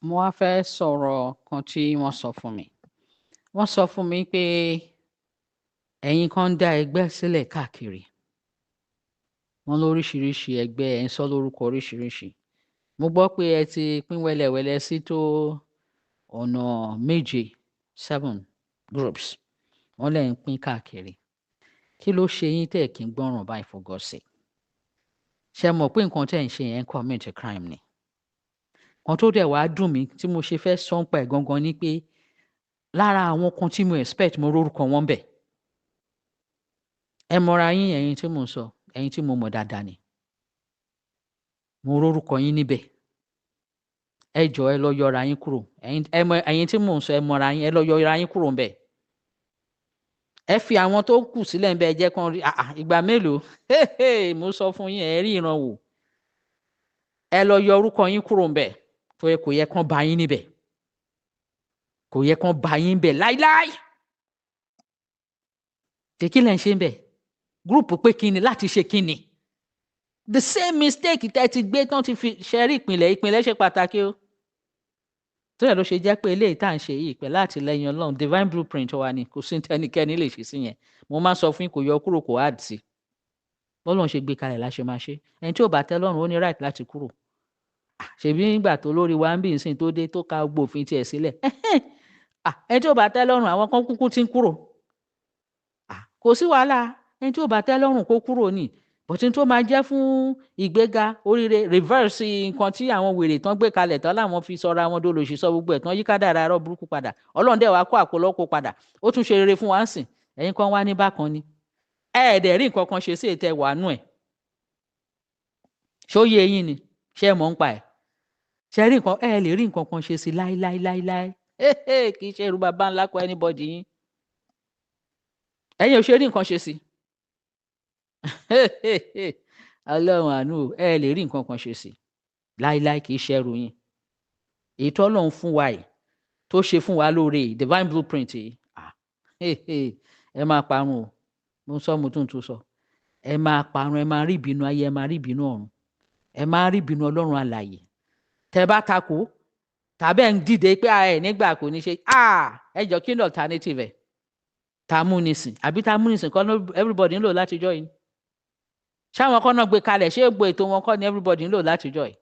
mo wá fẹ́ sọ̀rọ̀ kan tí wọ́n sọ fún mi. Wọ́n sọ fún mi pé ẹ̀yin kan ń dá ẹgbẹ́ sílẹ̀ káàkiri. Wọ́n lóríṣiríṣi ẹgbẹ́, ẹ̀ ń sọ lórúkọ oríṣiríṣi. Mo gbọ́ pé ẹ ti pín wẹ́lẹ̀wẹ́lẹ̀ sí tó ọ̀nà 7 groups. Wọ́n lẹ̀ ń pín káàkiri. Kí ló ṣe yín tẹ́ kí n gbọ́ràn báyìí for God's sake? Ṣé mọ̀ pé nǹkan tẹ́ ń ṣe yẹn commit a crime ni? Kan tó dẹ̀ wá dùn mí tí mo ṣe fẹ́ sọ ń pa ẹ̀ gangan ni pé lára àwọn kan tí mo expect mo rórúkọ wọn bẹ̀. Ẹ mọ̀ra yín ẹ̀yin tí mo ń sọ, ẹ̀yin tí mo mọ̀ dáadáa ni. Mo rórúkọ yín níbẹ̀. Ẹ jọ̀ọ́ ẹ lọ yọra yín kúrò. Ẹ̀yin tí mo ń sọ ẹ mọ̀ra yín, ẹ lọ yọra yín kúrò ńbẹ̀. Ẹ fi àwọn tó kù sílẹ̀ ńbẹ̀ jẹ́ kan rí ìgbà mélòó? Mo sọ fún yín ẹ rí ìran wò. Ẹ lọ yọ orúkọ yín kúrò ńbẹ̀. Tó yẹ kò yẹ kán bá yín níbẹ̀. Kò yẹ kán bá yín bẹ̀ láíláí. Kí lẹ̀ ń ṣe ńbẹ̀? Gúrùpù pé kíni láti ṣe kíni? The same mistake tẹ́ ti gbé tán ti fi ṣẹ́rí ìpìlẹ̀ ṣe pàtàkì o. Tó yẹ ló ṣe jẹ́ pé eléyìí tá à ń ṣe yìí pẹ̀lú àtìlẹ́yìn Ọlọ́run divine blueprint wa ni kò sí ẹnikẹ́ni lè ṣe sí yẹn. Mo máa ń sọ fún yín kò yọ kúrò kò add sí. Bọ́lọ́run ṣe gbé kalẹ̀ la ṣe máa ṣe. Ẹni tí ò bá tẹ́ lọ́rùn ó ní right láti kúrò. Ṣèbí nígbà tó lórí wa ń bì ń sìn tó dé tó ka gbogbo òfin tiẹ̀ sílẹ̀. Ẹni tí ò bá tẹ́ lọ́rùn àwọn kan kúkú ti ń kúrò. Kò sí wàhálà ẹni tí ò bá tẹ́ lọ́rùn kó kúrò ni. Bọ̀tí tó máa jẹ́ fún ìgbéga oríire reverse nǹkan tí àwọn wèrè tán gbé kalẹ̀ tán láwọn fi sọra wọn dolòṣì sọ gbogbo ẹ̀ tán yí kádàrá arọ́ burúkú padà. Ọlọ́run dẹ̀ wá kó àpòlọ́pọ̀ padà. Ó tún ṣe rere fún wa ń sìn. Ẹ̀yin kan wá ní bákan ni. Ẹ̀ẹ́dẹ̀ rí nǹkan kan ṣe sí ètò ẹ̀wà nú ẹ̀. Ṣó yé eyín ni? Ṣé ẹ mọ̀ ń pa ẹ̀? Ṣé rí nǹkan ẹ lè rí nǹkan kan ṣe sí láíláíláíláí? Kì í ṣe irú bàbá ńlá kọ anybody yín. Ẹ̀yin ò ṣe rí nǹkan ṣe sí. Ọlọ́run àánú ẹ lè rí nǹkan kan ṣe sí láíláí kì í ṣẹ́rù yín. Èyí tó Ọlọ́run fún wa yìí tó ṣe fún wa lóore divine blueprint yìí ẹ máa parun o. Mo sọ mo tún sọ ẹ máa parun, ẹ máa rí ìbínú ayé, ẹ máa rí ìbínú ọ̀run, ẹ máa rí ìbínú Ọlọ́run alààyè. Tẹ́ bá takò tàbí ẹ̀ ń dìde pé ẹ nígbà kò ní ṣe ẹ jọ kí ni alternative ẹ̀? Tamúnisìn àbí tamúnisìn kọ́ everybody ń lò látijọ́ yìí. Ṣáwọn kan náà gbé kalẹ̀ ṣé ègbò ètò wọn kọ́ ni everybody ń lò látijọ́ yìí.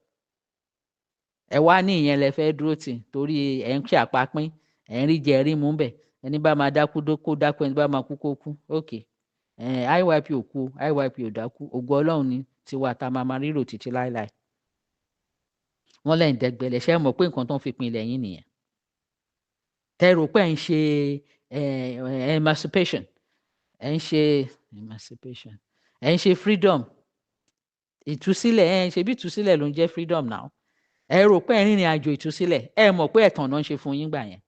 Ẹ wá ní ìyẹn lẹ fẹ́ dúró tì torí ẹ̀ ń ṣe àpapín ẹ̀ ń rí jẹ rí mú bẹ̀ ẹni bá máa dákú kó dákú ẹni bá máa kú kó kú ok IYP ò kú IYP ò dákú ògo Ọlọ́run ni tiwa tá a máa rírò títí láéláé. Wọ́n lẹ́yìn dẹ́gbẹ̀lẹ̀ ṣé mọ̀ pé nǹkan tó ń fi pinlẹ̀ yín nìyẹn. Tẹ́ rò pé ẹ̀ ń ṣe emancipation ẹ̀ ń ṣe freedom ìtúsílẹ̀ ẹ̀ ń ṣe bí ìtúsílẹ̀ ló ń jẹ́ freedom now. Ẹ rò pé ẹ̀ ń rìnrìn àjò ìtúsílẹ̀ ẹ mọ̀ pé ẹ̀tàn náà ń ṣe fún yín gbà yẹn.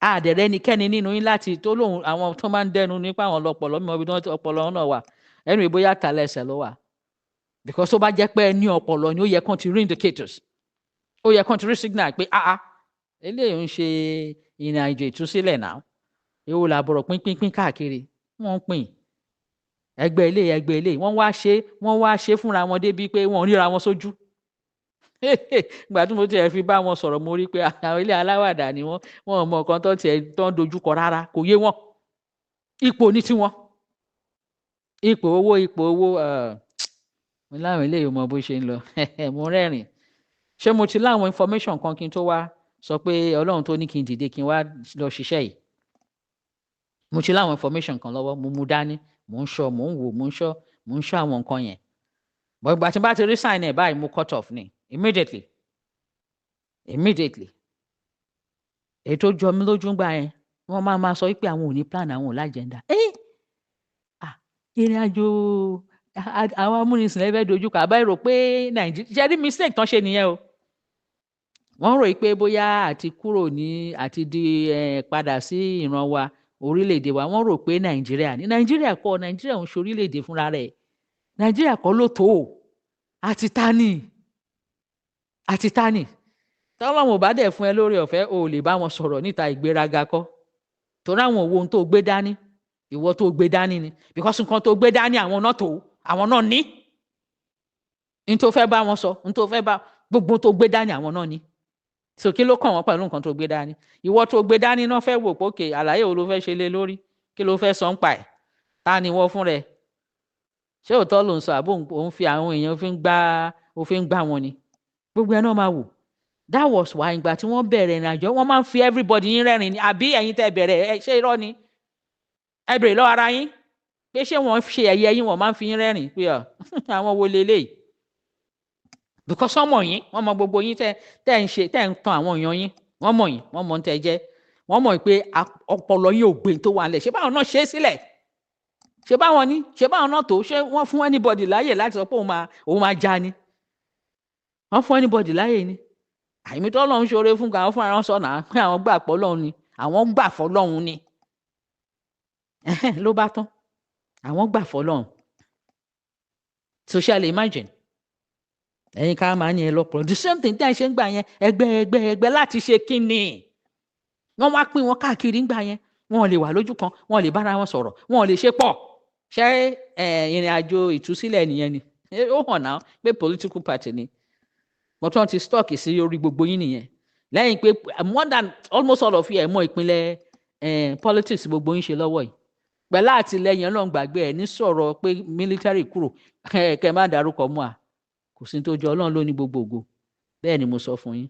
Àdẹ̀rẹ́ ẹnikẹ́ni nínú yín láti tó lóhun àwọn tó máa ń dẹnu nípa àwọn ọpọlọ mímọ́ ibi tí ọpọlọ náà wà ẹnu ìbóyá tàlẹ̀ ẹsẹ̀ ló wà. Because tó bá jẹ́ pé ẹ ní ọpọlọ ni ó yẹ kán ti rí indicators ó yẹ kán ti rí signal pé eléyìí ń ṣe ìrìn àjò ìtúsílẹ̀ náà. Èwo làbọ̀rọ̀ pínpín káàkiri wọ́n ń pín ẹgbẹ́ ilé wọ́n wá ṣe fúnra wọn débi pé wọ́n ríra wọn sójú. Ìgbà tí mo tiẹ̀ fi bá wọn sọ̀rọ̀ mo rí pé àwọn ilé aláwàdà ni wọ́n mọ nǹkan tó tiẹ̀ tó ń dojúkọ rárá kò yé wọn. Ipò ní tiwọn ipò owó mo láwọn ilé yìí mọ bó ṣe ń lọ mo rẹ́rìn. Ṣé mo ti láwọn information kan kí n tó wá sọ pé Ọlọ́run tó ní kí n dìde kí n wá lọ ṣiṣẹ́ yìí. Mo ti láwọn information kan lọ́wọ́ mo mú dání mò ń ṣọ́ mò ń wò mò ń ṣọ́ àwọn nǹkan yẹn. But ìgbà tí n bá ti rí sign ẹ̀ báyìí mo cut off ni immediately. Èyí tó jọ mí lójú gbà yẹn wọ́n máa sọ pé àwọn ò ní plan àwọn ò lájẹ̀ndà. Ìrìn àjò àwọn amúnisìn lẹ́fẹ̀ẹ́ dojúkọ àbáyé rò pé Nàìjíríà ṣe rí mistake tán ṣe nìyẹn o. Wọ́n rò pé bóyá àti kúrò ní àti di padà sí ìran wa orílẹ̀-èdè wa wọ́n rò pé Nàìjíríà ń ṣe orílẹ̀-èdè fúnra rẹ̀. Nàìjíríà kọ́ ló tó àti tani tọ́lọ́run ò bá dẹ̀ fún ẹ lórí ọ̀fẹ́ o ò lè bá wọn sọ̀rọ̀ níta ìgbéraga kọ́ torí àwọn òwò ohun tó gbé dání ìwọ tó gbé dání ni because nǹkan tó gbé dání àwọn náà ní n tó fẹ́ bá wọn sọ n tó fẹ́ bá gbogbo tó gbé dání àwọn náà ní so kí ló kàn wọ́n pẹ̀lú nǹkan tó gbé dání? Ìwọ tó gbé dání náà fẹ́ wò pé òkè àlàyé wo ló fẹ́ ṣe lé lórí, kí ló fẹ́ sọ ń pa ẹ̀, ta ni wọ́n fún rẹ̀? Ṣé òótọ́ ló ń sọ àbó òun fi àwọn èèyàn òfin gbá wọn ni? Gbogbo ẹ̀ náà máa wò. That was why ìgbà tí wọ́n bẹ̀rẹ̀ ìrìnàjò wọ́n máa ń fi everybody yín rẹ́rìn ni, àbí ẹ̀yin tẹ́ bẹ̀rẹ̀ ṣé irọ́ ni? Ẹ bèrè lọ́wọ́ ara yín pé ṣé wọ́n ṣe ẹ̀yẹ yín wọ́n máa ń fi yín rẹ́rìn pé àwọn wo leléyìí? Because wọ́n mọ̀ yín, wọ́n mọ gbogbo yín tẹ́ ń ṣe, tẹ́ ń tan àwọn èèyàn yín, wọ́n mọ̀ yín, wọ́n mọ̀ ń tẹ́ jẹ́, wọ́n mọ̀ pé ọpọlọ yín ò gbé tó wà nílẹ̀. Ṣé báwọn náà ṣe é sílẹ̀? Ṣé báwọn ní? Ṣé báwọn náà tó? Ṣé wọ́n fún anybody láyè láti sọ pé òun máa já ni? Wọ́n fún anybody láyè ni? Àìmí tó lọ́run ṣoore fún àwọn fún àwọn sọ̀nà pé àwọn gbà pọ̀ lọ́run ni, àwọn gbà fọ́ lọ́run ni. Ló bá tán, àwọn gbà fọ́ lọ́run. Social imagine. Ẹ̀yin ká máa ní ẹ lọ́pọ̀. The same thing tí ẹ ṣe ń gbà yẹn, ẹgbẹ́ láti ṣe kíni? Wọ́n wá pín wọn káàkiri ń gbà yẹn. Wọn ò lè wà lójú kan, wọn ò lè bára wọn sọ̀rọ̀, wọn ò lè ṣe pọ̀. Ṣé ìrìn àjò ìtúsílẹ̀ nìyẹn ni? Ó hàn náà pé political party ni. Wọ́n tún ti stock sí orí gbogbo yín nìyẹn. Lẹ́yìn pé more than almost all of you ẹ̀ mọ̀ ìpínlẹ̀ politics gbogbo yín ṣe lọ́wọ́ yìí. Pẹ̀lú àtìlẹ́yìn Ọlọ́run gbàgbé ẹ̀ ní sọ̀rọ̀ pé military kúrò kẹ́ má dárúkọ mọ́ à. Kò sí tó jọ Ọlọ́run ló ní gbogbo ògo. Bẹ́ẹ̀ ni mo sọ fún yín.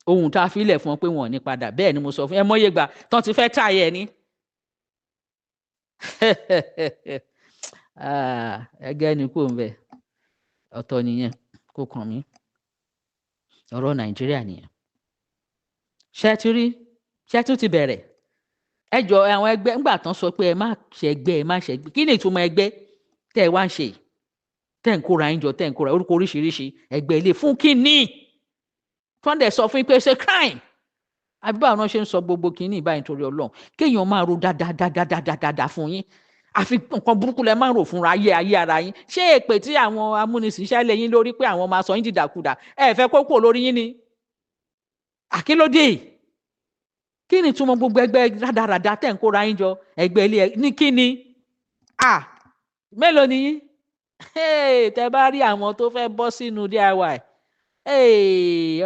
Ohun tá a fi lẹ̀ fún ọ pé wọn ò ní padà. Bẹ́ẹ̀ ni mo sọ fún yín. Ẹ mọ́yé gbà tán ti fẹ́ tààyè ni. Ẹgẹ́ ni kò ń bẹ̀. Ọ̀tọ̀ nìyẹn kò kàn mí. Ọ̀rọ̀ Nàìjíríà nìyẹn. Ṣé tún ti bẹ̀rẹ̀? Ẹ jọ àwọn ẹgbẹ́ ńgbà tán sọ pé ẹ má ṣẹgbẹ́ ẹ má ṣẹgbẹ́. Kí ni ìtumọ̀ ẹgbẹ́ tẹ́ ẹ wá ń ṣe? Tẹ́ ń kóra yín jọ, tẹ́ ń kóra orúkọ oríṣiríṣi ẹgbẹ́ ilé fún kíni? Tọ́ndẹ̀ sọ fún yín pé ṣe crime. Àbí báwo náà ṣe ń sọ gbogbo kíní báyìí nítorí Ọlọ́run? Kéèyàn máa ro dáadáa fún yín. Àfi nǹkan burúkú lẹ máa ń rò fúnra ayé ara yín. Ṣé èpè tí àwọn amúnisìn ṣẹlẹ̀ yín lórí pé àwọn máa sọ yín dìdàkudà ẹ fẹ́ kó kúrò lórí yín ni? Àkílódé? Kí ni túmọ̀ gbogbo ẹgbẹ́ rádaràda tẹ́ ń kóra yín jọ ẹgbẹ́ ilé ní kíni? Mélòó ni yín? Tẹ́ bá rí àwọn tó fẹ́ bọ́ sínú DIY,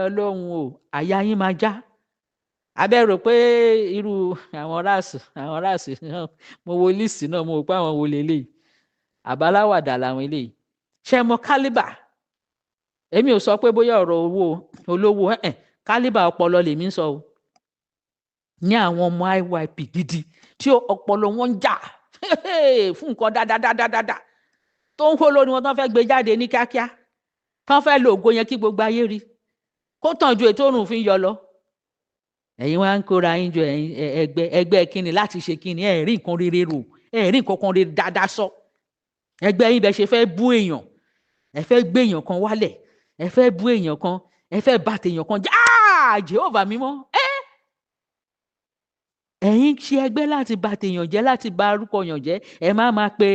Ọlọ́run o, àyà yín máa já. Abẹ́ rò pé irú àwọn ráàsì náà mo wo líìsì náà mo rò pé àwọn wo leléyìí. Àbáláwàdà làwọn eléyìí. Ṣé mọ kálíbà? Èmi ò sọ pé bóyá ọ̀rọ̀ olówó kálíbà ọpọlọ lèmi ń sọ o. Ní àwọn ọmọ IYP gidi tí ọpọlọ wọn ń jà fún nǹkan dáadáa tó ń hó lórí wọn tán fẹ́ gbé jáde ní kíákíá tán fẹ́ lo ògo yẹn kí gbogbo ayé rí kó tàn ju ètò òrùn fi ń yọ lọ. Ẹ̀yin wá ń kóra yín jọ ẹgbẹ́ kíni láti ṣe kíni? Ẹ rí nǹkan rere rò, ẹ rí nǹkan kan rere dáadáa sọ. Ẹgbẹ́ yín bẹ ṣe fẹ́ bú èèyàn, ẹ fẹ́ gbé èèyàn kan wálẹ̀, ẹ fẹ́ bú èèyàn kan, ẹ fẹ́ bà tèèyàn kan jẹ́. Jehovah mímọ́. Ẹ̀yin ṣe ẹgbẹ́ láti bà tèèyàn jẹ́, láti bà orúkọ yàn jẹ́. Ẹ máa pe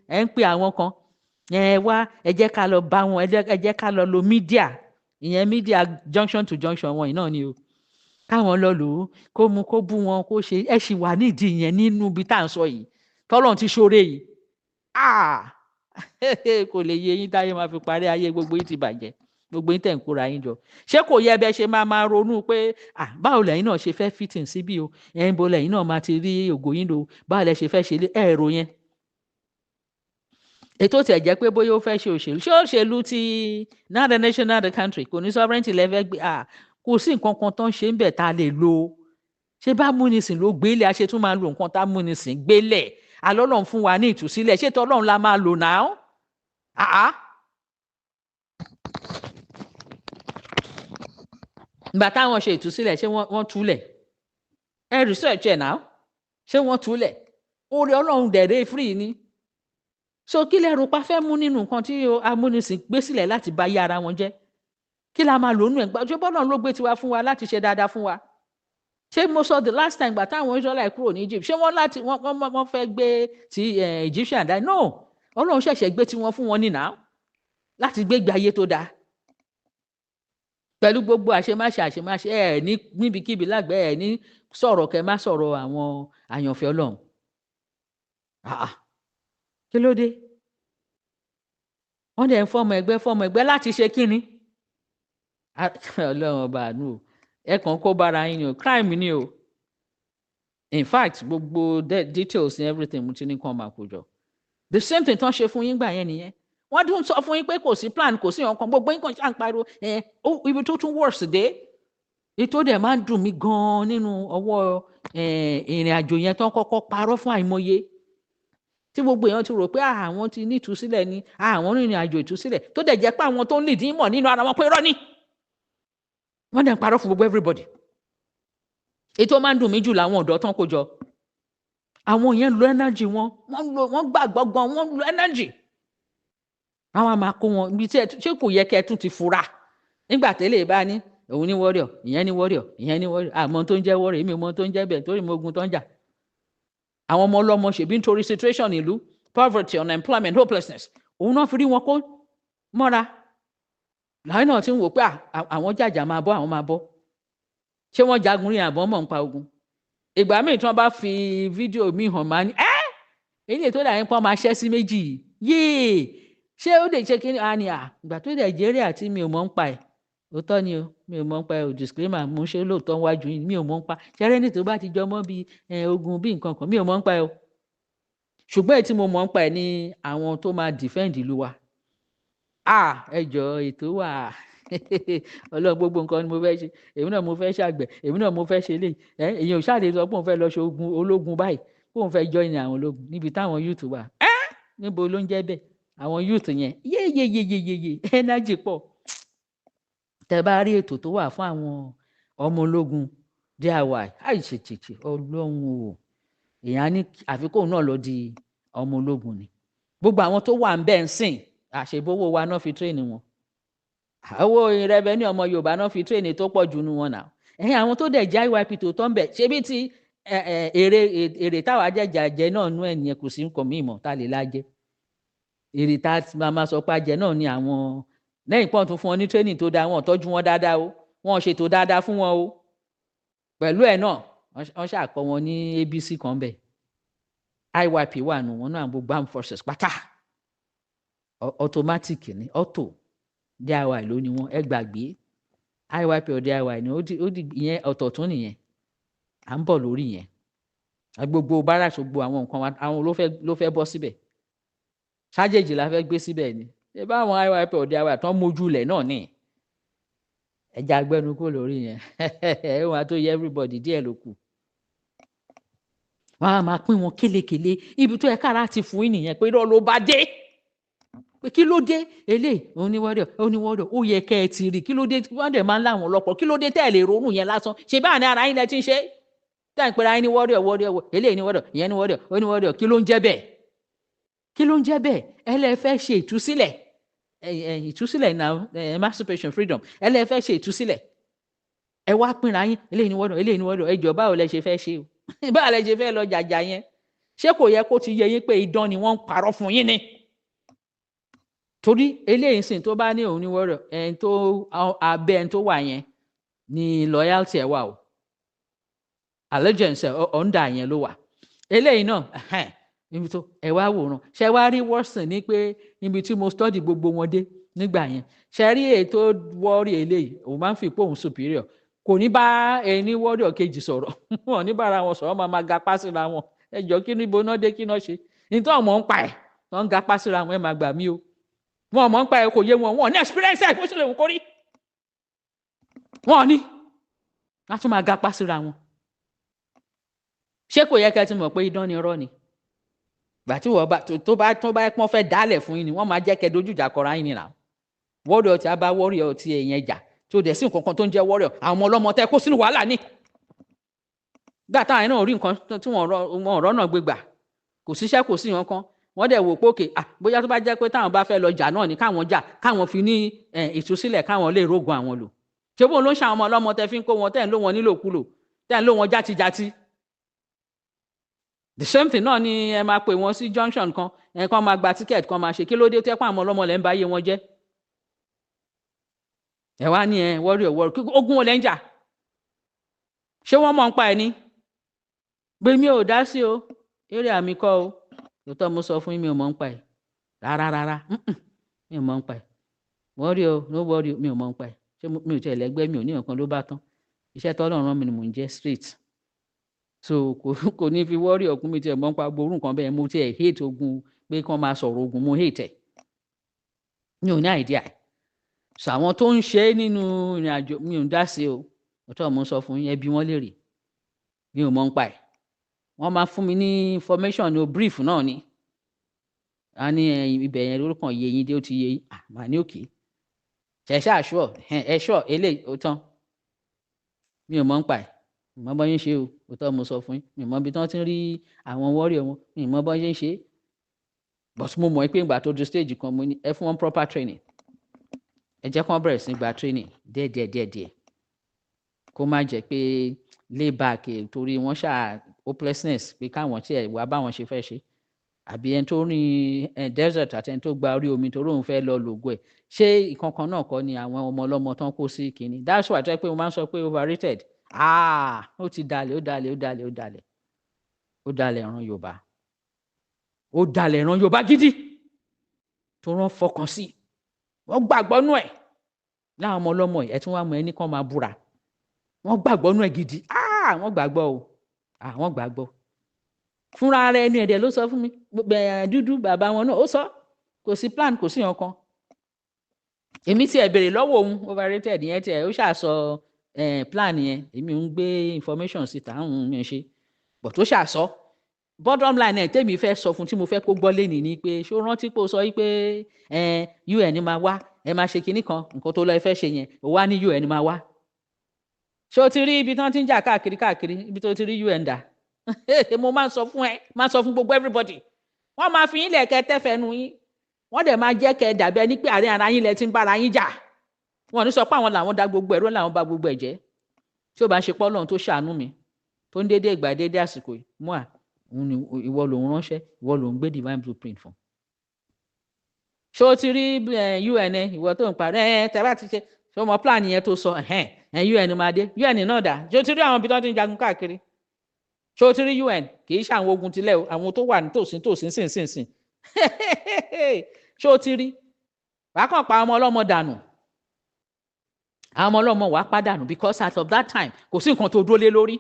ẹ ń pe àwọn kan. Ẹ wá ẹ jẹ́ ká lọ bá wọn, ẹ jẹ́ ká lọ lo mídíà. Ìyẹn mídíà junction to junction wọn yìí náà ni o. Káwọn lọ lò ó kó bú wọn kó ṣe. Ẹ ṣì wà nídìí yẹn nínú ibi tá à ń sọ yìí. Tọ́lọ́run ti ṣoore yìí. Kò lè yé yín táyé máa fi parí ayé gbogbo yín ti bàjẹ́. Gbogbo yín tẹ̀ ń kóra yín jọ. Ṣé kò yẹ bẹ́ẹ̀ ṣe máa ronú pé báwo lẹ́yìn náà ṣe fẹ́ fitting síbí o? Ẹ̀yin bo lẹ́yìn náà máa ti rí ògo yín lò. Báwo lẹ ṣe fẹ́ ṣe ẹ̀rọ yẹn? Ètò tẹ̀ jẹ́ pé bóyá ó fẹ́ ṣe òṣèlú. Ṣé òṣèlú ti not the nation not the country kò ní sovereignty lẹ́fẹ́ gbé? Kò sí nǹkan kan tó ń ṣe ń bẹ̀ tá a lè lò. Ṣé bá múnisìn ló gbélé aṣe tún máa lo nǹkan tá múnisìn gbélẹ̀? Àlọ́lọ́run fún wa ní ìtúsílẹ̀. Ṣé tọ́lọ́run la máa lò náà? Ìgbà táwọn ṣe ìtúsílẹ̀ ṣé wọ́n túlẹ̀? Ẹ research ẹ̀ náà. Ṣé wọ́n túlẹ̀? Oore Ọlọ́run dẹ̀rẹ́ free ni. So kí lẹ rò pa fẹ́ mú nínú nǹkan tí amúnisìn gbé sílẹ̀ láti bá yé ara wọn jẹ́? Kí la máa lò nínú ẹ̀? Ṣé bọ́lọ́run ló gbé tiwa fún wa láti ṣe dáadáa fún wa? Ṣé mo sọ the last time gbà táwọn Israelite kúrò ní Egypt ṣé wọ́n fẹ́ gbé ti Egyptian dá? No, Ọlọ́run ṣẹ̀ṣẹ̀ gbé tiwọn fún wọn nìyà láti gbégbé ayé tó dáa. Pẹ̀lú gbogbo àṣemáṣe ẹ̀ ní níbikíbi lágbẹ̀ẹ́ ẹ̀ ní sọ̀rọ̀ kẹ́ má sọ̀rọ̀ àwọn àyànfẹ́ Ọlọ́run. Kí ló dé? Wọ́n dẹ̀ ń fọ́mọ ẹgbẹ́ láti ṣe kíni? Ọlọ́run ọba àánú o. ẹ kàn kó bára yín ni o, crime ni o. In fact gbogbo details and everything mo ti ní kàn máa kó jọ. The same thing tán ṣe fún yín gbà yẹn nìyẹn. Wọ́n tún sọ fún yín pé kò sí plan, kò sí nǹkan, gbogbo yín kàn ṣáà ń pariwo ibi tó tún worse dé. Ètò dẹ̀ máa ń dùn mí gan-an nínú ọwọ́ ìrìn àjò yẹn tán kọ́kọ́ parọ́ fún àìmọye. Tí gbogbo èèyàn ti rò pé àwọn ti ní ìtúsílẹ̀ ni, àwọn rìnrìn àjò ìtúsílẹ̀, tó dẹ̀ jẹ́ pé àwọn tó ń lead mọ̀ nínú ara wọn pé irọ́ ni. Wọ́n dẹ̀ ń parọ́ fún gbogbo everybody. Ètò máa ń dùn mí jù láwọn ọ̀dọ́ tán kó jọ. Àwọn yẹn lo energy wọn, wọ́n gbàgbọ́ gan, wọ́n lo energy. Àwọn a máa kó wọn ibi tí ṣé kò yẹ kẹ́ tún ti fura. Nígbà tẹ́lẹ̀ bá ní òun ní warrior, ìyẹn ní warrior, ìyẹn ní warrior, àmọ́ tó ń jẹ́ warrior, èmi ò mọ tó ń jẹ́ bẹ́ẹ̀ torí mo ogun tó ń jà. Àwọn ọmọ ọlọ́mọ ṣèbí nítorí situation ìlú, poverty, unemployment, hopelessness, òun náà fi rí wọn kó mọ́ra. Láyé náà ti ń wò pé àwọn jàjà máa bọ́, àwọn máa bọ́. Ṣé wọ́n jagun rí àbọ̀ mọ̀ ń pa ogun? Ìgbà míì tí wọ́n bá fi fídíò mi hàn máa ní èyí tó dà yín pọ́n máa ṣẹ́ sí méjì yéè, ṣé ó lè ṣe kí ni ìgbà tó Nàìjíríà tí mi ò mọ̀ ń pa ẹ̀. Òótọ́ ni o, mi ò mọ̀ ń pa ẹ̀, disclaimer, mo ṣe lóòótọ́ wájú yín, mi ò mọ̀ ń pa. Ṣẹ́rẹ́ ní tó bá ti jọmọ́ bí ogun bí nǹkan kan, mi ò mọ̀ ń pa ẹ̀ o. Ṣùgbọ́n èyí tí mo mọ̀ ń pa ẹ̀ ni àwọn tó máa defend ìlú wa. Ẹ jọ̀ọ́ ètò wà. Ọlọ́run gbogbo nǹkan ni mo fẹ́ ṣe, èmi náà mo fẹ́ ṣàgbẹ̀, èmi náà mo fẹ́ ṣe lè èèyàn ò ṣáàlè sọ pé òun fẹ́ lọ ṣe ogun ológun báyìí, pé òun fẹ́ join àwọn ológun níbi táwọn youth wà. Níbo ló ń jẹ́ bẹ́ẹ̀? Àwọn youth yẹn yéyeyeyeyeye energy pọ̀. Tẹ́ bá rí ètò tó wà fún àwọn ọmọ ológun DIY, àìṣèṣèṣe Ọlọ́run o, èèyàn ní àfikún náà lọ di ọmọ ológun ni. Gbogbo àwọn tó wà ń bẹ́ẹ̀ ń sìn àṣebówó wa náà fi train wọn. Owó ìrẹbẹ ní ọmọ Yorùbá náà fi train tó pọ̀ jù nù wọn náà. Àwọn tó dẹ̀ jẹ́ IYP tó tọ́ ń bẹ̀ ṣebí tí èrè táwa jẹ́ náà nú ẹ̀ nìyẹn, kò sí nǹkan míì mọ̀ tá lè lájẹ́. Èrè tá máa sọ pé ajẹ́ náà ni àwọn lẹ́yìn pọ́n tún fún wọn ní training tó dáa, wọn tọ́jú wọn dáadáa o, wọn ṣètò dáadáa fún wọn o. Pẹ̀lú ẹ̀ náà wọ́n ṣàkọ́ wọn ní ABC kan bẹ̀. IYP wà nù wọn náà, gbogbo armed forces pátá automatic ni auto DIY ló ni wọn, ẹ gbàgbé IYP or DIY ni ó di ìyẹn ọ̀tọ̀ tún nìyẹn. À ń bọ̀ lórí yẹn. Gbogbo barracks, gbogbo àwọn nǹkan àwọn ló fẹ́ bọ́ síbẹ̀. Ṣájèjì la fẹ́ gbé síbẹ̀ ni. Ṣé bá àwọn IYP or DIY tán mójú lẹ̀ náà ni. Ẹja gbẹnu kó lórí yẹn. Wọ́n á tó yẹ everybody díẹ̀ ló kù. Wọ́n á máa pín wọn kélekèle ibi tó yẹ kára ti fún yín nìyẹn pé irọ́ ló bá dé. Pé kí ló dé eléyìí oníwọ́dọ̀ ó yẹ kẹ́ ẹ ti rí, kí ló dé wọ́n dẹ̀ máa ń láwọn lọ́pọ̀, kí ló dé tẹ́ ẹ lè ronú yẹn lásán. Ṣé báà ní ara yín lẹ ti ń ṣe? Tẹ́ ẹ̀ ń pera yín ní wọ́dọ̀ eléyìí ní wọ́dọ̀, ìyẹn ní wọ́dọ̀, oníwọ́dọ̀, kí ló ń jẹ́ bẹ́ẹ̀? Kí ló ń jẹ́ bẹ́ẹ̀? Ẹ lẹ fẹ́ ṣe ìtúsílẹ̀, ìtúsílẹ̀ now emancipation freedom, ẹ lẹ fẹ́ ṣe ìtúsílẹ̀. Ẹ wá pínra yín eléyìí ní wọ́dọ̀, ẹ jọ̀ọ́ báwo lẹ ṣe fẹ́ ṣe o? Báwo lẹ ṣe fẹ́ lọ jàjà yẹn? Ṣé kò yẹ kó ti yẹ yín pé idán ni wọ́n ń parọ́ fún yín ni? Torí eléyìí sìn tó bá ní òun ní wọ́rọ̀ ẹni tó abẹ́ ẹni tó wà yẹn ni loyalty ẹ̀ wà o, allegiance ọ̀ǹda yẹn ló wà. Eléyìí náà níbi tó ẹ wá wòran, ṣe wá rí Watson ní pé níbi tí mo study gbogbo wọn dé nígbà yẹn, ṣe rí èyí tó wọ́ọ̀rì eléyìí òun máa ń fi pòun superior, kò ní bá ẹni wọ́ọ̀rì kejì sọ̀rọ̀ wọn ní bára wọn sọ̀rọ̀, máa gapá síra wọn. Ẹ jọ kí níbo náà dé kí náà ṣe nítorí ọmọ ń pa ẹ̀ wọ́n ń gapá síra wọn, ẹ máa gbà mí o. Wọn mọ̀ ń pa ẹ̀ kò yé wọn ní experience ẹ̀ kó sì lè wù kórí. Wọn ní wọ́n tún máa gapá síra wọn. Ṣé kò yẹ kẹ́ ti mọ̀ pé idán ni irọ́ ni? Gbà tí wọ́n bá tó bá pọ́n fẹ́ dálẹ̀ fún yín ni wọ́n máa jẹ́ kẹ́ dojú ìjà kọra yín nìyà. Wọ́ọ̀dọ̀ tí a bá wọ́ọ̀rọ̀ ti èèyàn jà tí ó dẹ̀ sí nǹkan kan tó ń jẹ́ wọ́ọ̀rọ̀, àwọn ọmọ ọlọ́mọ tẹ́ kó sínú wàhálà ni. Gbàtà yẹn náà rí nǹkan tí wọ́n ọ̀rọ̀ náà gbé gbà, kò síṣẹ́ kò sí nǹkan kan. Wọ́n dẹ̀ wò pé òkè bóyá tó bá jẹ́ pé táwọn bá fẹ́ lọ jà náà ni káwọn jà, káwọn fi ní ìtúsílẹ̀, káwọn lè rógun àwọn lò. Ṣé bóun ló ń ṣe àwọn ọmọ ọlọ́mọ tẹ́ fi ń kó wọn, tẹ́ ń lò wọn nílòkulò, tẹ́ ń lò wọn játijàti. The same thing náà ni ẹ máa pè wọ́n sí junction kan, kan máa gba ticket kan máa ṣe, kí ló dé tẹ́ pé àwọn ọlọ́mọ lẹ́ ń bá yé wọn jẹ́. Ẹ wá ní wọ́ọ̀rì ogun olè ń jà. Ṣé wọ́n mọ̀ ń pa ẹ̀ ní? Gbé mi ò dá sí o, eré àmì kọ́ o. Lóòótọ́ mo sọ fún yín mi ò mọ̀ ń pa ẹ̀ rárá mi ò mọ̀ ń pa ẹ̀. Wọ́ọ̀rì o no wọ́ọ̀rì mi ò mọ̀ ń pa ẹ̀. Ṣé mi ò tiẹ̀ lẹ́gbẹ́, mi ò ní nǹkan ló bá tán. iṣẹ́ tọ́lọ́run rán mi ni mò ń jẹ́ straight so kò ní fi wọ́ọ̀rì ọ̀gùn mi tiẹ̀ mọ́ ń pa gbórùn kan bẹ́ẹ̀ mo tiẹ̀ hate ogun pé kán máa sọ̀rọ̀ ogun mo hate ẹ̀ mi ò ní idea ẹ̀ so àwọn tó ń ṣe é nínú ìrìn àjò mi ò ń dá sí o ọ̀tọ̀ mo sọ fún yín ẹbí wọn lè rè mi ò mọ̀ ń pa ẹ̀ wọ́n máa fún mi ní information ní o brief náà ni a ní ibẹ̀ yẹn lórúkọ yẹ yín dé ó ti yẹ yín màá ní òkè ṣẹ̀ṣẹ̀ àṣọ ẹ̀ṣọ́ eléyìí ó tán mi ò mọ̀ ń pa ẹ̀ mi mọ̀ bọ́ yín ṣe o òótọ́ mo sọ fún yín mi mọ̀ bí tí wọ́n ti ń rí àwọn wọ́ọ̀rì wọn mi mọ̀ bọ́ yín ṣe but mo mọ̀ pé ìgbà tó di stage kan mo ní ẹ fún wọn proper training ẹ jẹ́ kán bẹ̀rẹ̀ sí gba training díẹ̀ kó má jẹ́ pé lay back torí wọ́n ṣáà hopelessness pé káwọn tiẹ̀ wá báwọn ṣe fẹ́ ṣe àbí ẹni tó rìn desert àti ẹni tó gba orí omi torí òun fẹ́ lọ lògo ẹ̀ ṣé ìkankan náà kọ́ ni àwọn ọmọ ọlọ́mọ tán kó sí kínní that's why tó yẹ pé mo máa ń sọ pé overrated ó ti dalẹ̀ ìran Yorùbá ó dalẹ̀ ìran Yorùbá gidi tó rán fọkàn sí wọ́n gbàgbọ́ nú ẹ̀ láwọn ọmọ ọlọ́mọ ẹ̀ tí wọ́n á mọ ẹni kan máa búra wọ́n gbàgbọ́ nú ẹ̀ gidi wọ́n gbàgbọ́ o wọ́n gbàgbọ́ fúnra ara ẹni ẹ̀dẹ̀ ló sọ fún mi dúdú bàbá wọn náà ó sọ kò sí plan kò sí ọ̀kan èmi tí ẹ béèrè lọ́wọ́ òun overrated yẹn tí ẹ ó ṣàṣọ plan yẹn èmi ń gbé information síta àwọn mi ṣe but tó ṣàṣọ bottom line ẹ̀ tèmi fẹ́ sọ fún tí mo fẹ́ kó gbọ́ lẹ́nìí ni pé ṣó rántí pé ó sọ pé UN máa wá ẹ máa ṣe kinní kan nǹkan tó lọ ẹ fẹ́ ṣe yẹn ó wá ní UN máa wá ṣé o ti rí ibi tí wọ́n ti ń jà káàkiri ibi tó ti rí UN dà mo máa ń sọ fún máa ń sọ fún gbogbo everybody wọ́n máa fi yín lẹ̀kẹ́ tẹ́fẹ̀ẹ́nu yín wọ́n dẹ̀ máa jẹ́ kẹ́ ẹ dàbí ẹni pé àárín ara yín lẹ ti ń bára yín jà wọn ò ní sọ pé àwọn làwọn da gbogbo ẹ̀rọ làwọn bà gbogbo ẹ̀ jẹ́ tí ó bá ń ṣe pọ́ lọ́run tó ṣàánú mi tó ń dédé ìgbà dédé àsìkò yìí mú à ìwọ lòun ránṣẹ́ ìwọ lòun gbé divine blueprint fún. ṣé o ti rí UN ìwọ tó ń parí tẹ́ bá ti ṣe ṣé o mọ plan yẹn tó sọ UN máa dé UN náà dà ṣé o ti rí àwọn ibi tó ti ń jagun káàkiri ṣé o ti rí UN kì í ṣe àwọn ogun tilẹ̀ o àwọn tó wà nítòsí sìn ṣé o ti rí wàá kàn pa ọmọ ọlọ́mọ dànù àwọn ọmọ ọlọ́mọ wàá pàdánù because as of that time kò sí nǹkan tó dúró lé lórí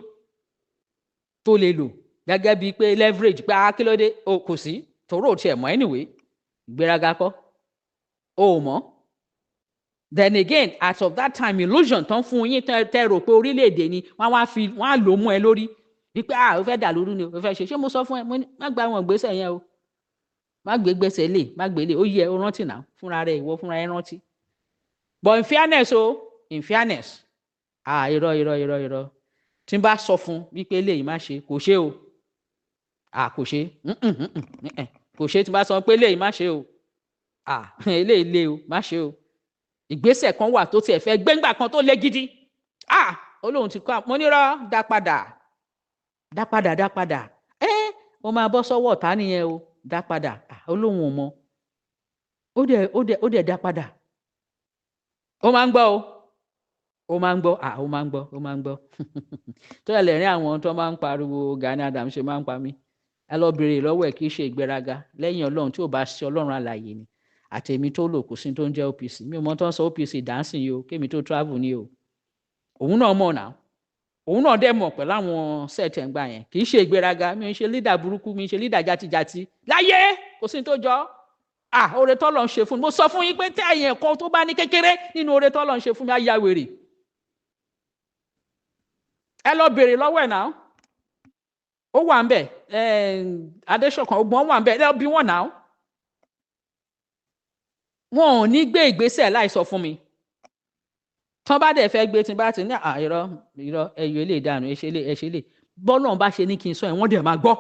tó lè lò gẹ́gẹ́ bíi pé leverage pé akílódé kò sí tòró ò tiẹ̀ mọ́ anyway ìgbéraga kọ́ o ò mọ́ then again as of that time illusion tán fún yín tẹ́ rò pé orílẹ̀-èdè ni wọ́n á lò mú ẹ lórí wípé ó fẹ́ dà lóru ni ó fẹ́ ṣe mo sọ fún ẹ mo ní má gba àwọn ìgbésẹ̀ yẹn o má gbé gbèsè lè má gbé lè ó yẹ ó rántí náà fúnra rẹ̀ ìwọ fúnra ẹ rántí but in fairness irọ́ tí n bá sọ fún wípé eléyìí má ṣe kò ṣe o kò ṣe kò ṣe tí n bá sọ pé eléyìí má ṣe o eléyìí lé o má ṣe o ìgbésẹ̀ kan wà tó tiẹ̀ fẹ́ gbẹ́ngbà kan tó lé gidi olóhùn ti kọ́ mo nírọ́ dá padà ó máa bọ́ sọ́wọ́ ọ̀tá nìyẹn o dá padà olóhùn ò mọ ó dẹ̀ dá padà ó máa ń gbọ́ tó yẹ lẹ́rìn àwọn tó máa ń pariwo Gani Adams ṣe máa ń pa mí ẹ lọ béèrè lọ́wọ́ ẹ̀ kì í ṣe ìgbéraga lẹ́yìn Ọlọ́run tí ò bá ṣe Ọlọ́run alààyè ni àtẹ̀mí tó lò kò sí tó ń jẹ́ OPC mi ò mọ tó ń sọ OPC dáńsìn yìí o kémi tó travel ni o òun náà mọ̀ náà òun náà dẹ̀ mọ̀ pẹ̀lú àwọn sẹ́ẹ̀tì ẹ̀ ń gbà yẹn kì í ṣe ìgbéraga mi ò ń ṣe lídà burúkú mi ò ń ṣe lídà játijàti láyé kò sí tó jọ oore tọ́lọ̀ ń ṣe fún mi mo sọ fún yín pé tẹ́ ẹ̀yìn ẹ̀kọ́ tó bá ní kékeré nínú oore tọ́lọ̀ ń ṣe fún mi á ya wèrè ẹ lọ béèrè lọ́wọ́ ẹ̀ náà ó wà ń bẹ̀ Adéṣọ̀kan ogun wà ń bẹ̀ ẹ lọ bí wọ́n náà wọn ò ní gbé ìgbésẹ̀ láì sọ fún mi tán bá dẹ̀ fẹ́ gbé tí bá ti ní irọ́ ẹyọ ilé ìdánù ẹṣẹ́ lè bọ́lọ́n bá ṣe ní kí n sọ ẹ̀ wọ́n dẹ̀ máa gbọ́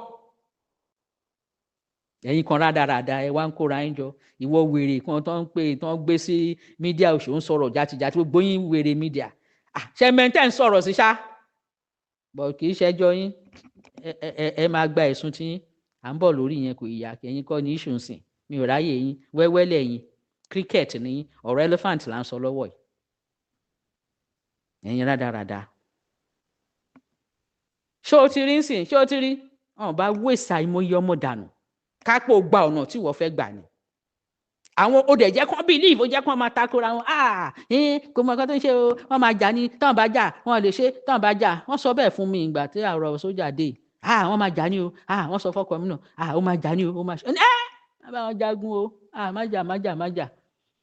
ẹ̀yin kan rádaràda ẹ wá ń kóra ẹ̀ jọ ìwọ wèrè kan tó ń pè tó ń gbé sí mídíà òṣò ń sọ̀rọ̀ játijàti gbogbo yín wèrè mídíà ṣe mẹ́ntẹ́ ń sọ̀rọ̀ sí ṣá bọ̀ kì í ṣẹjọ́ yín ẹ máa gba ẹ̀sùn tí yín à ń bọ̀ lórí yẹn kò ìyá ẹ̀yin kọ́ ní ìṣùnsìn mi ò ráyè yín wẹ́wẹ́lẹ̀ yín cricket ní ọ̀rọ̀ elephant là ń sọ lọ́wọ́ yìí ẹ̀yin rádaràda ṣé o ti rí nsìn ṣé o ti rí bá wèsà ìmọ̀ye ọmọ dànù kápò gba ọ̀nà tí wọ́n fẹ́ gbà ní àwọn ó dẹ̀ jẹ́ kán believe ó jẹ́ kán máa takora wọn kò mọ nǹkan tó ń ṣe o wọ́n máa jà ní tán bá jà wọ́n lè ṣe tán bá jà wọ́n sọ bẹ́ẹ̀ fún mi ìgbà tí àrò sójà dé wọ́n máa jà ní o wọ́n sọ fọ́kọ mi náà ó máa jà ní o ó máa ṣe má bá wọn jagun o má jà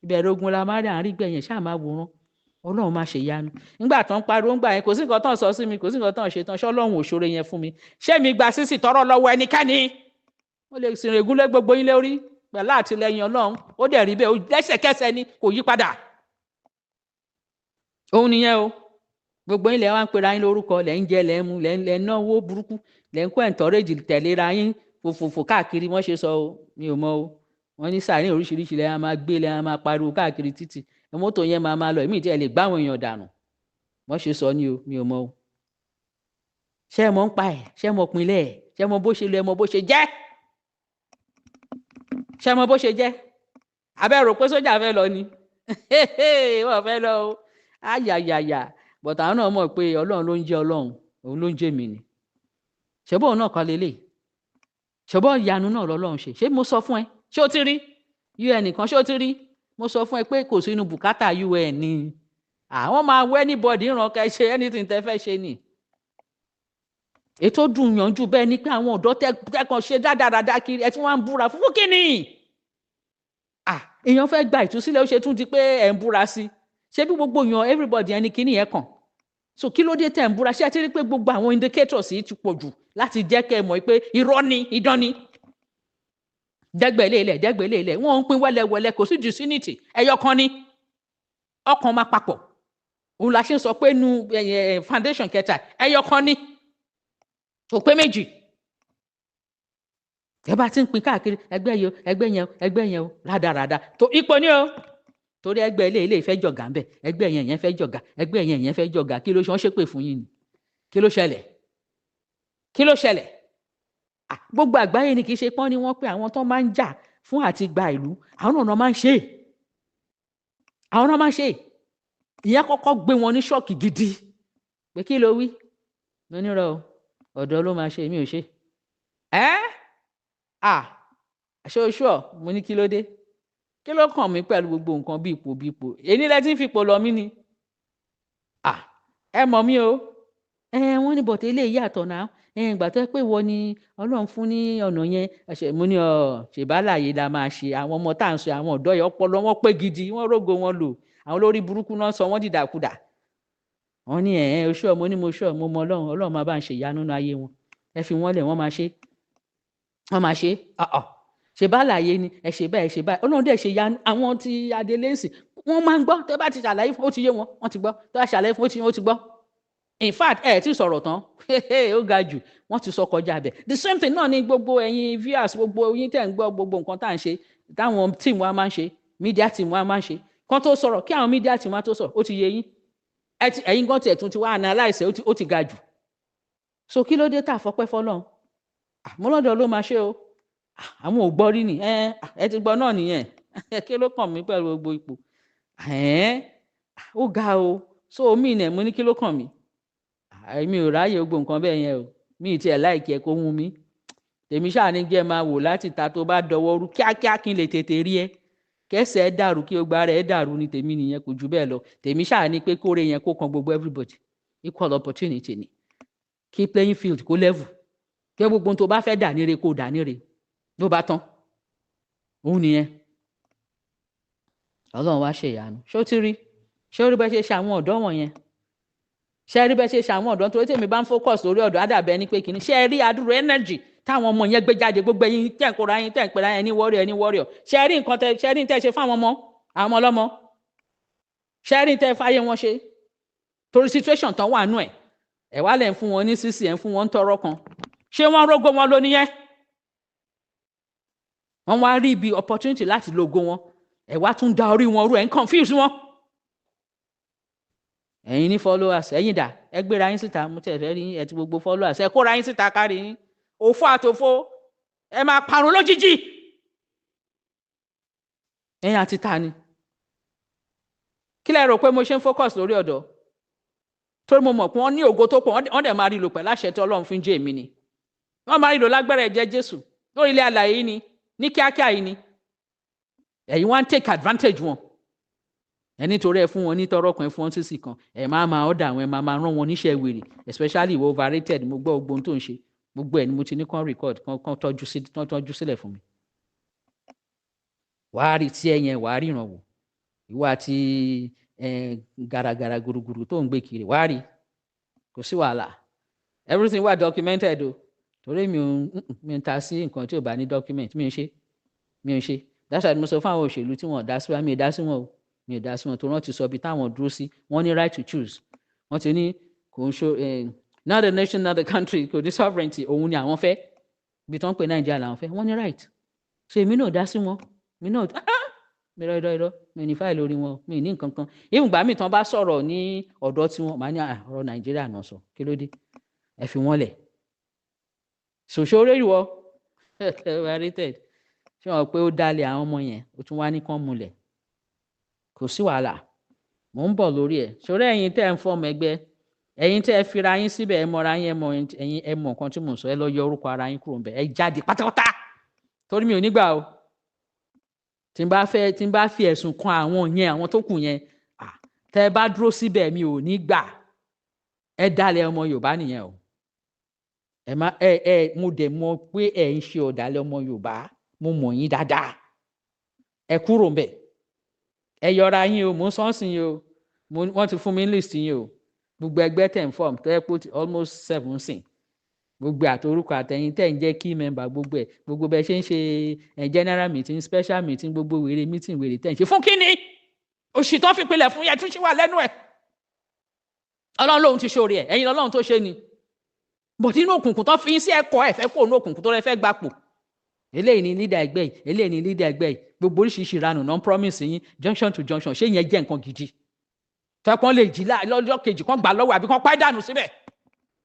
ìbẹ̀rẹ̀ ogun la má rí àárín gbẹ̀yìn ṣáà máa wòran ọlọ́run máa ṣe ìyanu nígbà tán pariwo ńgbà yẹn kò sí nǹkan tán sọ sí mi kò sí nǹkan tán ṣe tán ṣé ọlọ́run ò ṣoore yẹn fún mi ṣé mi gba sísì tọrọ lọ́wọ́ ẹnikẹ́ni mo lè sìn règúnlé gbogbo yín lórí pẹ̀lú àtìlẹyìn ọlọ́run ó dẹ̀ rí bẹ́ẹ̀ lẹ́sẹ̀kẹsẹ̀ ni kò yí padà òun nìyẹn o gbogbo yín lẹ̀ wá ń pera yín lórúkọ lẹ̀ ń jẹ lẹ̀ ń mu lẹ̀ ń náwó burúkú lẹ̀ ń kó ẹ̀ńtọ́rẹ́jì tẹ̀léra yín fòfòfò káàkiri wọ́n ṣe sọ o mi ò mọ o wọ́n ní sàárín oríṣiríṣi lẹ̀ máa gbé lẹ̀ máa pariwo káàkiri títì mọ́tò yẹn máa lọ èmi tí ẹ lè gbá àwọn èèyàn dànù wọ́n ṣe sọ ni o mi ò mọ o ṣé ẹ mọ̀ ń pa ẹ̀ ṣé ẹ mọ̀ pinlẹ̀ ẹ̀ ṣé ẹ mọ̀ bó ṣe lọ ẹ mọ̀ bó ṣe jẹ́ ṣé ẹ mọ̀ bó ṣe jẹ́ abẹ́ rò pé sójà fẹ́ lọ ni wọ́n fẹ́ lọ o ayayaya bọ̀tà àwọn náà mọ̀ pé ọlọ́run ló ń jẹ́ ọlọ́run òun ló ń jẹ́ mi ni ṣebí òun náà kọ́ lélẹ̀ ṣebí ìyanu náà lọ́lọ́run ṣe mo sọ fún ẹ ṣé o ti rí un nìkan ṣé o ti rí mo sọ fún ẹ pé kò sínú bùkátà un ni àwọn máa wẹ́ anybody ràn ká ṣe anything tẹ́ fẹ́ ṣe ni ètò dùn yànjú bẹ́ẹ̀ ni pé àwọn ọ̀dọ́ tẹ́kàn ṣe dáadáa kiri ẹ tí wọ́n ń búra fún kíni èèyàn fẹ́ gba ìtúsílẹ̀ ó ṣe tún di pé ẹ̀ ń búra sí ṣé bí gbogbo èèyàn everybody ẹni kíní yẹn kàn so kí ló dé tẹ̀ ń búra ṣé ẹ ti rí pé gbogbo àwọn indicators yìí ti pọ̀ jù láti jẹ́ kẹ́ ẹ mọ̀ pé irọ́ ni idán ni dẹ́gbẹ̀lélẹ̀ wọ́n ń pín wẹ́lẹ́wẹ́lẹ́ kò sí disunity ẹyọ kan ni ọkàn máa papọ̀ òun la ṣe ń sọ pé nu foundation kẹta ẹyọ kan ni kò pé méjì ẹ bá ti ń pín káàkiri ẹgbẹ́ yẹn o rádaràda tó ipò ni o torí ẹgbẹ́ ilé ìfẹ́ jọ̀gá ń bẹ̀ ẹgbẹ́ yẹn fẹ́ jọ̀gá ẹgbẹ́ yẹn fẹ́ jọ̀gá kí ló ṣe wọ́n ṣépè fún yín ni kí ló ṣẹlẹ̀ gbogbo àgbáyé ni kì í ṣe pọ́n ni wọ́n pé àwọn tó máa ń jà fún àti gba ìlú àwọn náà máa ń ṣe ìyẹn kọ́kọ́ gbé wọn ní ṣọ́ọ̀kì gidi pé kí ló wí mo nírọ̀ ọ̀dọ́ ló máa ṣe mi ò ṣe ṣé o ṣúọ̀ mo ní kí ló dé kí ló kàn mí pẹ̀lú gbogbo nǹkan bí ipò èyí lẹ ti ń fipò lọ mí ni ẹ mọ̀ mí o wọ́n ní bọ̀tẹ́ ilé yàtọ̀ náà ìgbà tó pé wọ́n ní ọlọ́run fún ní ọ̀nà yẹn mo ní ṣèbálàyé la máa ṣe àwọn ọmọ tá à ń sọ àwọn ọ̀dọ́ yẹn ọpọlọ wọn pé gidi wọ́n rógo wọn lò àwọn olórí burúkú náà sọ wọ́n dìdàkudà wọ́n ní oṣù ọmọ ní mo ṣù ọmọ ọmọ ọlọ́run máa bá ń ṣe ìyanu nínú ayé wọn ẹ fi wọ́n lẹ̀ wọ́n máa ṣe ṣèbálàyé ni ẹ ṣe báyìí ọlọ́run dẹ̀ ṣe ìyanu àwọn ti adelẹ́sì wọ́n máa ń gbọ́ tẹ́ bá ti ṣàlàyé fún ó ti yé wọn wọ́n ti gbọ́ tẹ́ bá ṣàlàyé fún ó ti gbọ́ in fact ẹ ti sọ̀rọ̀ tán ó ga jù wọ́n ti sọ kọjá bẹ̀ the same thing náà ni gbogbo ẹ̀yin viewers gbogbo yín tẹ̀ ń gbọ́ gbogbo nǹkan tá à ń ṣe táwọn team wa máa ń ṣe media team wa máa ń ṣe kán tó sọ̀rọ̀ kí àwọn media team wa tó sọ̀rọ̀ ó ti yé yín ẹ̀yin gan tiẹ̀ tún ti wá analyse ó ti ga jù so kí ló dé tá a fọpẹ́ fọlọ́run àmúlọ́dọ̀ ló máa ṣe o àwọn ò gbọ́ rí ni ẹ ti gbọ́ náà nìyẹn kí ló kàn mí pẹ̀lú gbogbo ipò ó ga o so omi ìnẹ̀ mo ní kí ló kàn mí èmi ò ráyè gbogbo nǹkan bẹ́ẹ̀ yẹn o mi ì tiẹ̀ láìkí ẹ kó hun mi tèmi ṣáà ní jẹ́ máa wò láti ta tó bá dọwọ́ rú kíákíá kí n lè tètè rí ẹ kẹsẹ̀ ẹ dàrú kí o gba rẹ̀ ẹ dàrú ni tèmi nìyẹn kò jù bẹ́ẹ̀ lọ tèmi ṣáà ní pé kóre yẹn kó kan gbogbo everybody equal opportunity ni kí playing field kó level kí gbogbo tó bá fẹ́ dà níre kó dà níre ló bá tán òun nìyẹn ọlọ́run wá ṣe ìyanu ṣó ti rí ṣé ó rí bẹ́ẹ̀ ṣe ṣe àwọn ọ̀dọ́ wọ̀nyẹn ṣé rí bẹ́ẹ̀ ṣe ṣe àwọn ọ̀dọ́ torí tèmi bá ń focus lórí ọ̀dọ́ àdàbẹ́ ní pé kìíní ṣé rí adúrú energy táwọn ọmọ yẹn gbé jáde gbogbo ẹ̀yin tẹ̀kọ́ra yín tẹ̀pẹ̀ra yẹn ní warrior ṣé rí nǹkan tẹ́ ṣe fáwọn ọmọ àwọn ọlọ́mọ ṣé rí tẹ́ fáyé wọn ṣe torí situation tán wà nú ẹ̀ wá lẹ̀ ń fún wọn ní sísì ẹ̀ ń fún wọn ń tọrọ kan ṣé wọ́n rógo wọn ló nìyẹn wọ́n wá rí ibi opportunity láti lógo wọn ẹ̀ wá tún da orí wọn rú ẹ̀ ń confuse wọn ẹ̀yin ní followers ẹ̀yin dà ẹ gbéra yín síta mo tẹ̀ fẹ́ rí ẹ ti gbogbo followers ẹ kóra yín síta kárí yín òfò àtòfò ẹ máa parun lójijì ẹ̀yin àti ta ni kí lẹ rò pé mo ṣe ń focus lórí ọ̀dọ́ torí mo mọ̀ pé wọ́n ní ògo tó pọ̀ wọ́n dẹ̀ máa rí lò pẹ̀lú àṣẹ tí Ọlọ́run fi ń jẹ́ èmi ni wọ́n máa rí lò lágbára ẹ̀jẹ̀ Jésù lórí ilé alààyè yìí ni ní kíákíá yìí ni ẹ̀yin wá ń take advantage wọn ẹni torí ẹ fún wọn ní tọrọ kan ẹ fún wọn sísì kan ẹ máa ọ̀dà àwọn ẹ máa rán wọn níṣẹ́ wèrè especially ìwọ overrated mo gbọ́ ogbon tó ń ṣe gbogbo ẹ̀ ni mo ti ní kán record kán tọ́jú sílẹ̀ fún mi. wàá rí tí ẹyẹn wàá ríran wò ìwọ àti gàràgàrà gùrùgùrù tó ń gbé kiri wàá rí kò sí wàhálà everything wà documented o torí mi ò ta sí nǹkan tí ò bá ní document mi ò ṣe that's why mo sọ fún àwọn òṣèlú tí wọn ò dá sí wa mi ò dá sí wọn o mi ò dá sí wọn tó rántí sọ ibi táwọn dúró sí wọn ní right to choose wọn ti ní kò ń ṣe not the nation not the country kò ní sovereignty òun ni àwọn fẹ́ ibi tó ń pè Nàìjíríà làwọn fẹ́ wọn ní right so èmi náà dá sí wọn mi náà irọ́ mi ní fáìlì orí wọn mi ní nǹkan kan ìgbà míì tán bá sọ̀rọ̀ ní ọ̀dọ̀ tí wọn máa ní ọ̀rọ̀ Nàìjíríà náà sọ kí ló dé ẹ fi wọn lẹ̀ ṣòṣòro ìwọ overrated ṣé wọn pé ó dalẹ̀ àwọn ọmọ yẹn ó tún wá ní kán múlẹ̀ kò sí wàhálà mò ń bọ̀ lórí ẹ̀ ṣòro ẹ̀yin tẹ́ ẹ̀ ń fọ́ọ̀mù ẹgbẹ́ ẹ̀yin tẹ́ ẹ fira yín síbẹ̀ ẹ mọra yín ẹ̀yin ẹ mọ̀ nǹkan tí mò ń sọ ẹ lọ yọ orúkọ ara yín kúrò ńbẹ̀ ẹ jáde pátápátá torí mi ò nígbà o tí n bá fi ẹ̀sùn kan àwọn yẹn àwọn tó kù yẹn tẹ́ ẹ bá dúró síbẹ̀ mi ò ní gbà ẹ dalẹ̀ ọmọ Yorùbá nìyẹn o ẹ má mo dẹ̀ mọ̀ pé ẹ ń ṣe ọ̀dàlẹ̀ ọmọ Yorùbá mo mọ̀ yín dáadáa ẹ kúrò ńbẹ̀ ẹ yọra yín o mo ń sọ́ọ̀sì yín o wọ́n ti fún mi list yín o gbogbo ẹgbẹ́ tẹ̀ ń form tẹ́ put almost 7 sìn gbogbo àtorúkọ àtẹ̀yìn tẹ̀ ń jẹ́ key member gbogbo ẹ̀ gbogbo bẹ́ẹ̀ ṣe ń ṣe general meeting special meeting gbogbo wèrè meeting wèrè tẹ̀ ń ṣe fún kíni òṣì tó fi pilẹ̀ fún yẹn tún ṣe wà lẹ́nu ẹ̀ Ọlọ́run lòun ti ṣoore ẹ̀ ẹ̀yin Ọlọ́run tó ṣe ni bọ̀ nínú òkùnkùn tó fi ń sí ẹ̀kọ́ ẹ̀fẹ́ kó nínú òkùnkùn tó rẹ fẹ́ gbapò eléyìí ni leader ẹgbẹ́ yìí eléyìí ni leader ẹgbẹ́ yìí gbogbo oríṣiríṣi ìranù non promise yín junction to junction ṣé yẹn jẹ́ nǹkan gidi tẹ́pọ́n lè jí lọ́jọ́ kejì kan gbà lọ́wọ́ àbí kan pa dànù síbẹ̀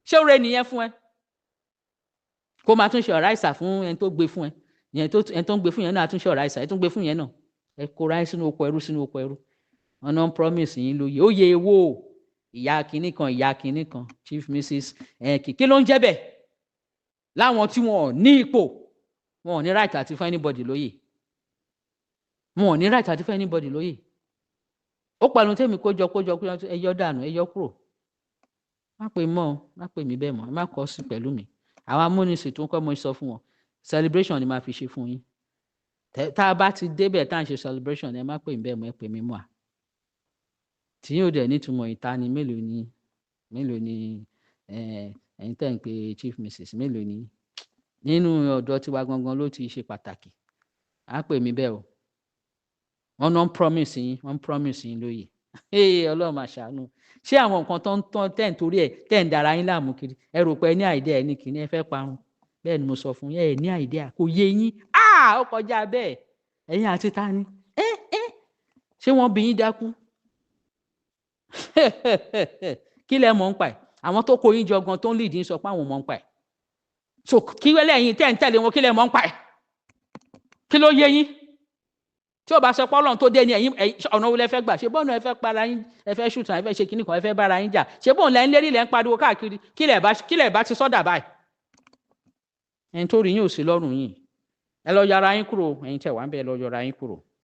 ṣé oore nìyẹn fún ẹ kó máa tún ṣe ọ̀rá ìsà fún ẹni tó gbé fún ẹ ẹni tó ń gbé fún yẹn náà tún ṣe ọ̀rá ìsà ẹ tún gbé fún yẹn náà ẹ kóra ẹ sínú oko ẹrú wọn non promise yín lóye ó yẹ ewo ìyá kinní kan chief mrs kí ló ń jẹ́ bẹ́ẹ̀ láwọn tí wọn ò ní ipò wọn ò ní right àti fún anybody lóye wọn ò ní right àti fún anybody lóye ó pàlù tẹ́mi kójọ ẹyọ dànù ẹyọ kúrò má pè mọ́ má pè mí bẹ́ẹ̀ mọ́ má kọ́ sí pẹ̀lú mi àwọn amúnisìn tó ń kọ́ mo sọ fún wọn celebration ni máa fi ṣe fún yín tá a bá ti débẹ̀ tá à ń ṣe celebration ẹ má pè mí bẹ́ẹ̀ mọ́ ẹ pè mí mọ́ à tí yóò dẹ̀ nítumọ̀ ìta ni mélòó ni ẹ̀yin tẹ́ ń pe chief mrs mélòó ni nínú ọ̀dọ́ tiwa gangan ló ti ṣe pàtàkì á pè mí bẹ́ẹ̀ o wọ́n non promise yín lóye Ọlọ́run máa ṣàánú ṣé àwọn nǹkan tó ń tán tẹ́ ń torí ẹ̀ tẹ́ ń dara yín láàmú kiri ẹ rò pé ẹ ní àìdẹ́ ẹ ní kìíní ẹ fẹ́ parun bẹ́ẹ̀ ni mo sọ fún yín ẹ ní àìdẹ́ kò yé yín ó kọjá bẹ́ẹ̀ ẹ̀yin àti ta ni ṣé wọ́n bí yín dákú kí lẹ mọ̀ ń pa ẹ̀ àwọn tó kó yín jọ gan tó ń lead yín sọ pé àwọn mọ̀ ń pa ẹ̀ so kí wẹ́lẹ́ yín tẹ́ ń tẹ̀lé wọn kí lẹ mọ̀ ń pa ẹ̀ kí ló yé yín tí ó bá sọ pé Ọlọ́run tó dé ní ẹ̀yin ọ̀nà wo lẹ fẹ́ gbà ṣé bọ́ọ̀nù ẹ fẹ́ para yín ẹ fẹ́ ṣùtà ẹ fẹ́ ṣe kíní kan ẹ fẹ́ bára yín jà ṣé bọ́ọ̀nù lẹ́ ń lérí lẹ́ ń pariwo káàkiri kí lẹ̀ bá ti sọ́dà báyìí ẹni tó rí yín ò sí lọ́rùn yín ẹ lọ yọra yín kúrò ẹ̀yin tẹ̀ wá ń bẹ̀ ẹ lọ yọra yín kúrò